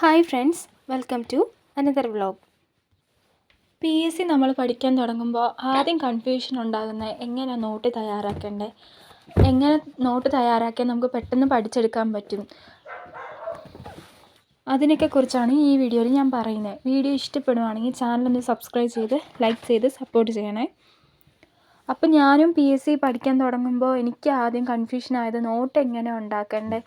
Hi friends, welcome to another vlog. PSC നമ്മൾ പഠിക്കാൻ തുടങ്ങുമ്പോൾ ആദ്യം കൺഫ്യൂഷൻ ഉണ്ടാകുന്നത് എങ്ങനെ നോട്ട് തയ്യാറാക്കേണ്ടത്, എങ്ങനെ നോട്ട് തയ്യാറാക്കിയാൽ നമുക്ക് പെട്ടെന്ന് പഠിച്ചെടുക്കാൻ പറ്റും, അതിനൊക്കെ കുറിച്ചാണ് ഈ വീഡിയോയിൽ ഞാൻ പറയുന്നത്. വീഡിയോ ഇഷ്ടപ്പെടുവാണെങ്കിൽ ചാനലൊന്ന് സബ്സ്ക്രൈബ് ചെയ്ത് ലൈക്ക് ചെയ്ത് സപ്പോർട്ട് ചെയ്യണേ. അപ്പം ഞാനും PSC പഠിക്കാൻ തുടങ്ങുമ്പോൾ എനിക്ക് ആദ്യം കൺഫ്യൂഷൻ ആയത് നോട്ട് എങ്ങനെ ഉണ്ടാക്കേണ്ടത്,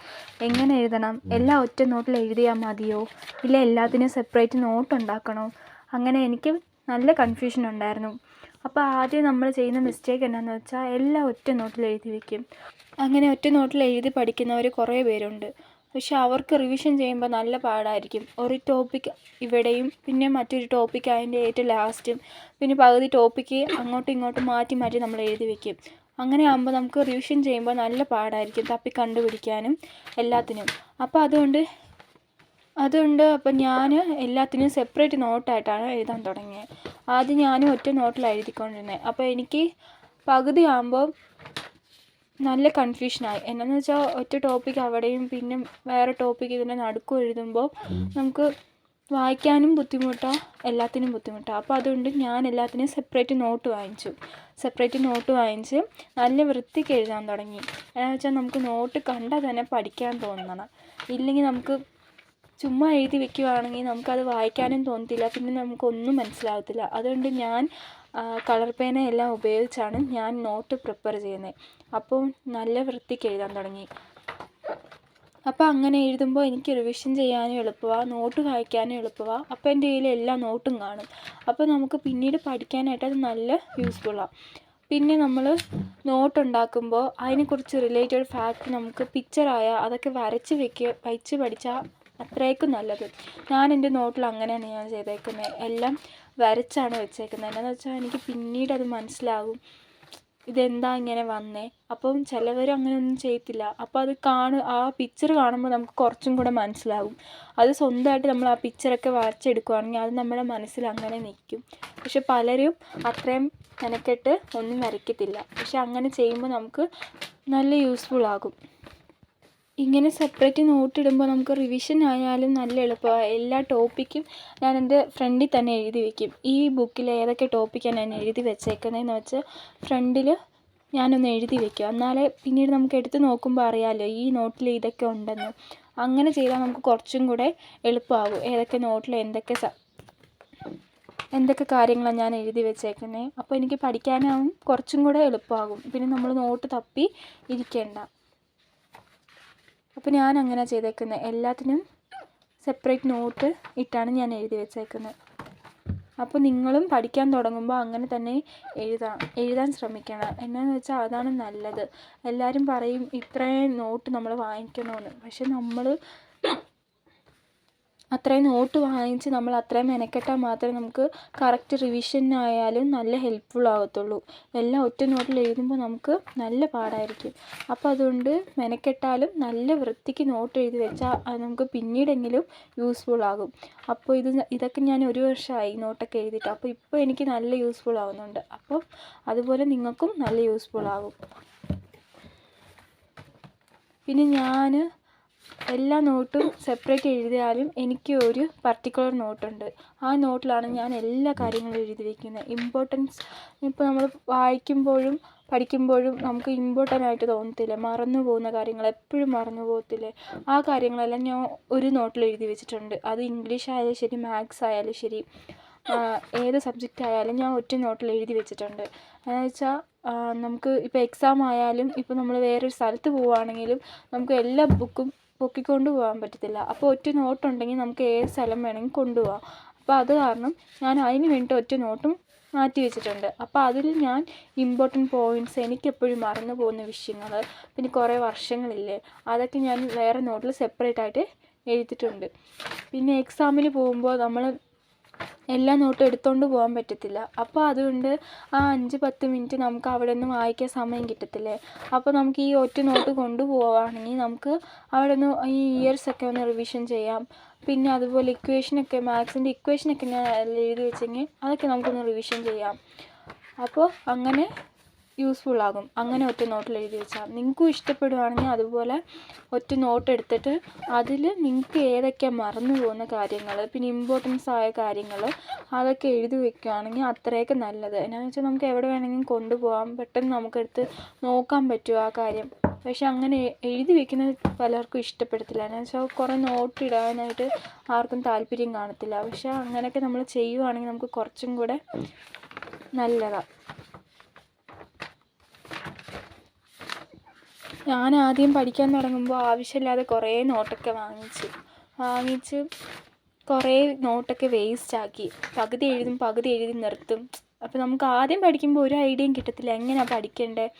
എങ്ങനെ എഴുതണം, എല്ലാം ഒറ്റ നോട്ടിൽ എഴുതിയാൽ മതിയോ, ഇല്ല എല്ലാത്തിനും സെപ്പറേറ്റ് നോട്ട് ഉണ്ടാക്കണോ, അങ്ങനെ എനിക്ക് നല്ല കൺഫ്യൂഷൻ ഉണ്ടായിരുന്നു. അപ്പോൾ ആദ്യം നമ്മൾ ചെയ്യുന്ന മിസ്റ്റേക്ക് എന്താണെന്ന് വെച്ചാൽ എല്ലാം ഒറ്റ നോട്ടിൽ എഴുതി വയ്ക്കും. അങ്ങനെ ഒറ്റ നോട്ടിൽ എഴുതി പഠിക്കുന്നവർ കുറേ പേരുണ്ട്. പക്ഷെ അവർക്ക് റിവിഷൻ ചെയ്യുമ്പോൾ നല്ല പാടായിരിക്കും. ഒരു ടോപ്പിക്ക് ഇവിടെയും പിന്നെ മറ്റൊരു ടോപ്പിക്ക് അതിൻ്റെ ഏറ്റവും ലാസ്റ്റും പിന്നെ പകുതി ടോപ്പിക്ക് അങ്ങോട്ടും ഇങ്ങോട്ടും മാറ്റി മാറ്റി നമ്മൾ എഴുതി വയ്ക്കും. അങ്ങനെ ആകുമ്പോൾ നമുക്ക് റിവിഷൻ ചെയ്യുമ്പോൾ നല്ല പാടായിരിക്കും തപ്പി കണ്ടുപിടിക്കാനും എല്ലാത്തിനും. അപ്പോൾ അതുകൊണ്ട് അപ്പം ഞാൻ എല്ലാത്തിനും സെപ്പറേറ്റ് നോട്ടായിട്ടാണ് എഴുതാൻ തുടങ്ങിയത്. ആദ്യം ഞാനും ഒറ്റ നോട്ടിലാണ് എഴുതിക്കൊണ്ടിരുന്നത്. അപ്പോൾ എനിക്ക് പകുതി ആകുമ്പോൾ നല്ല കൺഫ്യൂഷനായി. എന്നാന്ന് വെച്ചാൽ ഒറ്റ ടോപ്പിക്ക് അവിടെയും പിന്നെ വേറെ ടോപ്പിക്ക് ഇതിൻ്റെ നടുക്കും എഴുതുമ്പോൾ നമുക്ക് വായിക്കാനും ബുദ്ധിമുട്ടാണ്, എല്ലാത്തിനും ബുദ്ധിമുട്ടാണ്. അപ്പോൾ അതുകൊണ്ട് ഞാൻ എല്ലാത്തിനും സെപ്പറേറ്റ് നോട്ട് വാങ്ങിച്ച് നല്ല വൃത്തിക്ക് എഴുതാൻ തുടങ്ങി. എന്നാന്ന് വെച്ചാൽ നമുക്ക് നോട്ട് കണ്ടാൽ തന്നെ പഠിക്കാൻ തോന്നണം. ഇല്ലെങ്കിൽ നമുക്ക് ചുമ്മാ എഴുതി വെക്കുകയാണെങ്കിൽ നമുക്കത് വായിക്കാനും തോന്നത്തില്ല, പിന്നെ നമുക്കൊന്നും മനസ്സിലാകത്തില്ല. അതുകൊണ്ട് ഞാൻ കളർ പേന എല്ലാം ഉപയോഗിച്ചാണ് ഞാൻ നോട്ട് പ്രിപ്പയർ ചെയ്യുന്നത്. അപ്പോൾ നല്ല വൃത്തിക്ക് എഴുതാൻ തുടങ്ങി. അപ്പോൾ അങ്ങനെ എഴുതുമ്പോൾ എനിക്ക് റിവിഷൻ ചെയ്യാനും എളുപ്പമാണ്, നോട്ട് വായിക്കാനും എളുപ്പമാണ്. അപ്പോൾ എൻ്റെ കയ്യിൽ എല്ലാ നോട്ടും കാണും. അപ്പോൾ നമുക്ക് പിന്നീട് പഠിക്കാനായിട്ട് അത് നല്ല യൂസ്ഫുള്ളാണ്. പിന്നെ നമ്മൾ നോട്ട് ഉണ്ടാക്കുമ്പോൾ അതിനെക്കുറിച്ച് റിലേറ്റഡ് ഫാക്റ്റ് നമുക്ക് പിക്ചറായാൽ അതൊക്കെ വരച്ച് പഠിച്ചാൽ അത്രയ്ക്കും നല്ലത്. ഞാൻ എൻ്റെ നോട്ടിൽ അങ്ങനെയാണ് ഞാൻ ചെയ്തേക്കുന്നത്, എല്ലാം വരച്ചാണ് വെച്ചേക്കുന്നത്. എന്നാന്ന് വെച്ചാൽ എനിക്ക് പിന്നീട് അത് മനസ്സിലാകും ഇതെന്താ ഇങ്ങനെ വന്നേ. അപ്പം ചിലവർ അങ്ങനെയൊന്നും ചെയ്യത്തില്ല. അപ്പോൾ ആ പിക്ചർ കാണുമ്പോൾ നമുക്ക് കുറച്ചും കൂടെ മനസ്സിലാകും. അത് സ്വന്തമായിട്ട് നമ്മൾ ആ പിക്ചറൊക്കെ വരച്ചെടുക്കുകയാണെങ്കിൽ അത് നമ്മുടെ മനസ്സിൽ അങ്ങനെ നിൽക്കും. പക്ഷെ പലരും അത്രയും മെനക്കെട്ട് ഒന്നും വരയ്ക്കത്തില്ല. പക്ഷെ അങ്ങനെ ചെയ്യുമ്പോൾ നമുക്ക് നല്ല യൂസ്ഫുൾ ആകും. ഇങ്ങനെ സെപ്പറേറ്റ് നോട്ട് ഇടുമ്പോൾ നമുക്ക് റിവിഷൻ ആയാലും നല്ല എളുപ്പമാണ്. എല്ലാ ടോപ്പിക്കും ഞാൻ എൻ്റെ ഫ്രണ്ടിൽ തന്നെ എഴുതി വയ്ക്കും. ഈ ബുക്കിൽ ഏതൊക്കെ ടോപ്പിക്കാണ് ഞാൻ എഴുതി വെച്ചേക്കുന്നതെന്ന് വെച്ച് ഫ്രണ്ടിൽ ഞാനൊന്ന് എഴുതി വയ്ക്കും. എന്നാലേ പിന്നീട് നമുക്ക് എടുത്ത് നോക്കുമ്പോൾ അറിയാമല്ലോ ഈ നോട്ടിൽ ഇതൊക്കെ ഉണ്ടെന്ന്. അങ്ങനെ ചെയ്താൽ നമുക്ക് കുറച്ചും കൂടെ എളുപ്പമാകും ഏതൊക്കെ നോട്ടിൽ എന്തൊക്കെ കാര്യങ്ങളാണ് ഞാൻ എഴുതി വെച്ചേക്കുന്നത്. അപ്പോൾ എനിക്ക് പഠിക്കാനാവും കുറച്ചും കൂടെ എളുപ്പമാകും. പിന്നെ നമ്മൾ നോട്ട് തപ്പി ഇരിക്കേണ്ട. അപ്പോൾ ഞാൻ അങ്ങനെ ചെയ്തേക്കുന്നത്, എല്ലാത്തിനും സെപ്പറേറ്റ് നോട്ട് ഇട്ടാണ് ഞാൻ എഴുതി വെച്ചേക്കുന്നത്. അപ്പോൾ നിങ്ങളും പഠിക്കാൻ തുടങ്ങുമ്പോൾ അങ്ങനെ തന്നെ എഴുതാൻ ശ്രമിക്കണം. എന്നാന്ന് വെച്ചാൽ അതാണ് നല്ലത്. എല്ലാവരും പറയും ഇത്രയും നോട്ട് നമ്മൾ വാങ്ങിക്കണമെന്ന്. പക്ഷെ നമ്മൾ അത്രയും നോട്ട് വാങ്ങിച്ച് നമ്മൾ അത്രയും മെനക്കെട്ടാൽ മാത്രമേ നമുക്ക് കറക്റ്റ് റിവിഷനായാലും നല്ല ഹെൽപ്ഫുൾ ആകത്തുള്ളൂ. എല്ലാം ഒറ്റ നോട്ടിൽ എഴുതുമ്പോൾ നമുക്ക് നല്ല പാടായിരിക്കും. അപ്പോൾ അതുകൊണ്ട് മെനക്കെട്ടാലും നല്ല വൃത്തിക്ക് നോട്ട് എഴുതി വെച്ചാൽ അത് നമുക്ക് പിന്നീടെങ്കിലും യൂസ്ഫുൾ ആകും. അപ്പോൾ ഇതൊക്കെ ഞാൻ 1 വർഷമായി നോട്ടൊക്കെ എഴുതിയിട്ട്. അപ്പോൾ ഇപ്പോൾ എനിക്ക് നല്ല യൂസ്ഫുൾ ആകുന്നുണ്ട്. അപ്പോൾ അതുപോലെ നിങ്ങൾക്കും നല്ല യൂസ്ഫുൾ ആകും. പിന്നെ ഞാൻ എല്ലാ നോട്ടും സെപ്പറേറ്റ് എഴുതിയാലും എനിക്ക് ഒരു പർട്ടിക്കുലർ നോട്ടുണ്ട്. ആ നോട്ടിലാണ് ഞാൻ എല്ലാ കാര്യങ്ങളും എഴുതി വയ്ക്കുന്നത്. ഇമ്പോർട്ടൻസ് ഇപ്പോൾ നമ്മൾ വായിക്കുമ്പോഴും പഠിക്കുമ്പോഴും നമുക്ക് ഇമ്പോർട്ടൻ്റ് ആയിട്ട് തോന്നത്തില്ല, മറന്നു പോകുന്ന കാര്യങ്ങൾ എപ്പോഴും മറന്നു പോകത്തില്ലേ, ആ കാര്യങ്ങളെല്ലാം ഞാൻ ഒരു നോട്ടിൽ എഴുതി വെച്ചിട്ടുണ്ട്. അത് ഇംഗ്ലീഷ് ആയാലും ശരി, മാത്സ് ആയാലും ശരി, ഏത് സബ്ജക്റ്റ് ആയാലും ഞാൻ ഒറ്റ നോട്ടിൽ എഴുതി വെച്ചിട്ടുണ്ട്. എന്ന് വെച്ചാൽ നമുക്ക് ഇപ്പോൾ എക്സാം ആയാലും ഇപ്പോൾ നമ്മൾ വേറൊരു സ്ഥലത്ത് പോവുകയാണെങ്കിലും നമുക്ക് എല്ലാ ബുക്കും പൊക്കിക്കൊണ്ട് പോകാൻ പറ്റത്തില്ല. അപ്പോൾ ഒറ്റ നോട്ടുണ്ടെങ്കിൽ നമുക്ക് ഏത് സ്ഥലം വേണമെങ്കിൽ കൊണ്ടുപോകാം. അപ്പോൾ അത് കാരണം ഞാൻ അതിന് വേണ്ടിയിട്ട് ഒറ്റ നോട്ടും മാറ്റി വെച്ചിട്ടുണ്ട്. അപ്പോൾ അതിൽ ഞാൻ ഇമ്പോർട്ടൻറ്റ് പോയിൻറ്റ്സ്, എനിക്കെപ്പോഴും മറന്നു പോകുന്ന വിഷയങ്ങൾ, പിന്നെ കുറേ വർഷങ്ങളില്ലേ, അതൊക്കെ ഞാൻ വേറെ നോട്ടിൽ സെപ്പറേറ്റ് ആയിട്ട് എഴുതിയിട്ടുണ്ട്. പിന്നെ എക്സാമിന് പോകുമ്പോൾ നമ്മൾ എല്ലാ നോട്ടും എടുത്തുകൊണ്ട് പോകാൻ പറ്റത്തില്ല. അപ്പോൾ അതുകൊണ്ട് ആ 5-10 മിനിറ്റ് നമുക്ക് അവിടെ നിന്ന് വായിക്കാൻ സമയം കിട്ടത്തില്ലേ. അപ്പോൾ നമുക്ക് ഈ ഒറ്റ നോട്ട് കൊണ്ടുപോവുകയാണെങ്കിൽ നമുക്ക് അവിടെ നിന്ന് ഈ ഇയർസൊക്കെ ഒന്ന് റിവിഷൻ ചെയ്യാം. പിന്നെ അതുപോലെ ഇക്വേഷനൊക്കെ, മാത്സിൻ്റെ ഇക്വേഷനൊക്കെ ഞാൻ എഴുതി വെച്ചെങ്കിൽ അതൊക്കെ നമുക്കൊന്ന് റിവിഷൻ ചെയ്യാം. അപ്പോൾ അങ്ങനെ യൂസ്ഫുൾ ആകും. അങ്ങനെ ഒറ്റ നോട്ടിൽ എഴുതി വെച്ചാൽ നിങ്ങൾക്കും ഇഷ്ടപ്പെടുവാണെങ്കിൽ അതുപോലെ ഒറ്റ നോട്ട് എടുത്തിട്ട് അതിൽ നിങ്ങൾക്ക് ഏതൊക്കെയാണ് മറന്നു പോകുന്ന കാര്യങ്ങൾ, പിന്നെ ഇമ്പോർട്ടൻസ് ആയ കാര്യങ്ങൾ അതൊക്കെ എഴുതി വെക്കുകയാണെങ്കിൽ അത്രയൊക്കെ നല്ലത്. എന്നാന്ന് വെച്ചാൽ നമുക്ക് എവിടെ വേണമെങ്കിലും കൊണ്ടുപോകാം, പെട്ടെന്ന് നമുക്കെടുത്ത് നോക്കാൻ പറ്റും ആ കാര്യം. പക്ഷെ അങ്ങനെ എഴുതി വെക്കുന്നത് പലർക്കും ഇഷ്ടപ്പെടത്തില്ല. എന്ന് വെച്ചാൽ കുറേ നോട്ട് ഇടാനായിട്ട് ആർക്കും താല്പര്യം കാണത്തില്ല. പക്ഷെ അങ്ങനെയൊക്കെ നമ്മൾ ചെയ്യുവാണെങ്കിൽ നമുക്ക് കുറച്ചും കൂടെ നല്ലതാണ്. ഞാൻ ആദ്യം പഠിക്കാൻ തുടങ്ങുമ്പോൾ ആവശ്യമില്ലാതെ കുറേ നോട്ടൊക്കെ വാങ്ങിച്ച് കുറേ നോട്ടൊക്കെ വേസ്റ്റാക്കി. പകുതി എഴുതും, പകുതി എഴുതി നിർത്തും. അപ്പോൾ നമുക്ക് ആദ്യം പഠിക്കുമ്പോൾ ഒരു ഐഡിയയും കിട്ടത്തില്ല എങ്ങനെയാണ് പഠിക്കേണ്ടത്.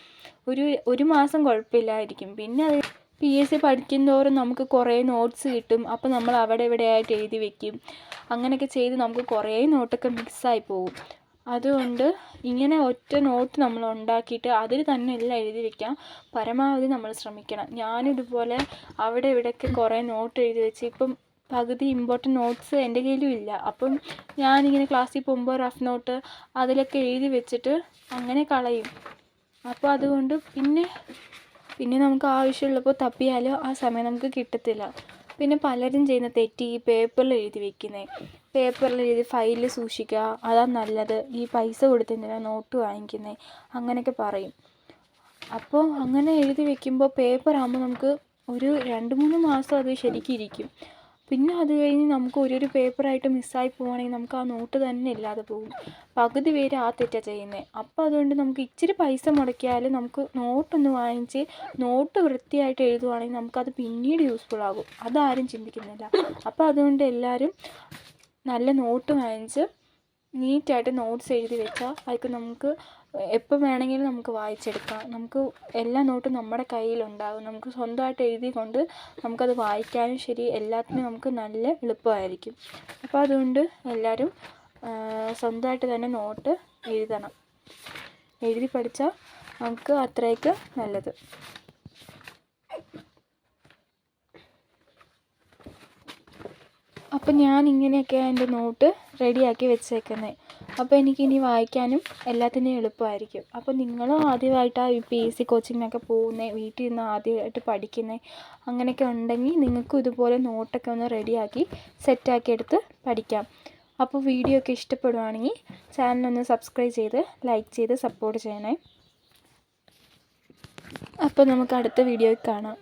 ഒരു മാസം കുഴപ്പമില്ലായിരിക്കും. പിന്നെ അത് PSC പഠിക്കുന്തോറും നമുക്ക് കുറേ നോട്ട്സ് കിട്ടും. അപ്പോൾ നമ്മൾ അവിടെ ഇവിടെ ആയിട്ട് എഴുതി വെക്കും. അങ്ങനെയൊക്കെ ചെയ്ത് നമുക്ക് കുറേ നോട്ടൊക്കെ മിക്സായി പോകും. അതുകൊണ്ട് ഇങ്ങനെ ഒറ്റ നോട്ട് നമ്മൾ ഉണ്ടാക്കിയിട്ട് അതിൽ തന്നെ എല്ലാം എഴുതി വെക്കാൻ പരമാവധി നമ്മൾ ശ്രമിക്കണം. ഞാനിതുപോലെ അവിടെ ഇവിടെയൊക്കെ കുറേ നോട്ട് എഴുതി വെച്ച് ഇപ്പം പകുതി ഇമ്പോർട്ടൻറ്റ് നോട്ട്സ് എൻ്റെ കയ്യിലും ഇല്ല. അപ്പം ഞാനിങ്ങനെ ക്ലാസ്സിൽ പോകുമ്പോൾ റഫ് നോട്ട് അതിലൊക്കെ എഴുതി വെച്ചിട്ട് അങ്ങനെ കളയും. അപ്പോൾ അതുകൊണ്ട് പിന്നെ നമുക്ക് ആവശ്യമുള്ളപ്പോൾ തപ്പിയാലും ആ സമയം നമുക്ക് കിട്ടത്തില്ല. പിന്നെ പലരും ചെയ്യുന്ന തെറ്റ് ഈ പേപ്പറിൽ എഴുതി വെക്കുന്നത്. പേപ്പറിൽ എഴുതി ഫയലിൽ സൂക്ഷിക്കുക, അതാണ് നല്ലത്. ഈ പൈസ കൊടുത്തെന്തിനാ നോട്ട് വാങ്ങിക്കുന്നത് അങ്ങനെയൊക്കെ പറയും. അപ്പോൾ അങ്ങനെ എഴുതി വെക്കുമ്പോൾ പേപ്പറാകുമ്പോൾ നമുക്ക് ഒരു 2-3 മാസം അത് ശരിക്കും ഇരിക്കും. പിന്നെ അത് കഴിഞ്ഞ് നമുക്ക് ഒരു പേപ്പറായിട്ട് മിസ്സായി പോവുകയാണെങ്കിൽ നമുക്ക് ആ നോട്ട് തന്നെ ഇല്ലാതെ പോകും. പകുതി പേര് ആ തെറ്റാണ് ചെയ്യുന്നത്. അപ്പോൾ അതുകൊണ്ട് നമുക്ക് ഇച്ചിരി പൈസ മുടക്കിയാലും നമുക്ക് നോട്ടൊന്ന് വാങ്ങിച്ച് നോട്ട് വൃത്തിയായിട്ട് എഴുതുവാണെങ്കിൽ നമുക്കത് പിന്നീട് യൂസ്ഫുൾ ആകും. അതാരും ചിന്തിക്കുന്നില്ല. അപ്പോൾ അതുകൊണ്ട് എല്ലാവരും നല്ല നോട്ട് വാങ്ങിച്ച് നീറ്റായിട്ട് നോട്ട്സ് എഴുതി വെച്ചാൽ അതൊക്കെ നമുക്ക് എപ്പോൾ വേണമെങ്കിലും നമുക്ക് വായിച്ചെടുക്കാം. നമുക്ക് എല്ലാ നോട്ടും നമ്മുടെ കയ്യിലുണ്ടാകും. നമുക്ക് സ്വന്തമായിട്ട് എഴുതിക്കൊണ്ട് നമുക്കത് വായിക്കാനും ശരി എല്ലാത്തിനും നമുക്ക് നല്ല എളുപ്പമായിരിക്കും. അപ്പോൾ അതുകൊണ്ട് എല്ലാവരും സ്വന്തമായിട്ട് തന്നെ നോട്ട് എഴുതണം. എഴുതി പഠിച്ചാൽ നമുക്ക് അത്രയൊക്കെ നല്ലത്. അപ്പം ഞാൻ ഇങ്ങനെയൊക്കെയാണ് എൻ്റെ നോട്ട് റെഡിയാക്കി വെച്ചേക്കുന്നത്. അപ്പോൾ എനിക്കിനി വായിക്കാനും എല്ലാത്തിനും എളുപ്പമായിരിക്കും. അപ്പോൾ നിങ്ങളും ആദ്യമായിട്ടാണ് PSC കോച്ചിങ്ങിനൊക്കെ പോകുന്നത്, വീട്ടിൽ നിന്ന് ആദ്യമായിട്ട് പഠിക്കുന്നത് അങ്ങനെയൊക്കെ ഉണ്ടെങ്കിൽ നിങ്ങൾക്കും ഇതുപോലെ നോട്ടൊക്കെ ഒന്ന് റെഡിയാക്കി സെറ്റാക്കി എടുത്ത് പഠിക്കാം. അപ്പോൾ വീഡിയോ ഒക്കെ ഇഷ്ടപ്പെടുവാണെങ്കിൽ ചാനലൊന്ന് സബ്സ്ക്രൈബ് ചെയ്ത് ലൈക്ക് ചെയ്ത് സപ്പോർട്ട് ചെയ്യണേ. അപ്പോൾ നമുക്ക് അടുത്ത വീഡിയോയിൽ കാണാം.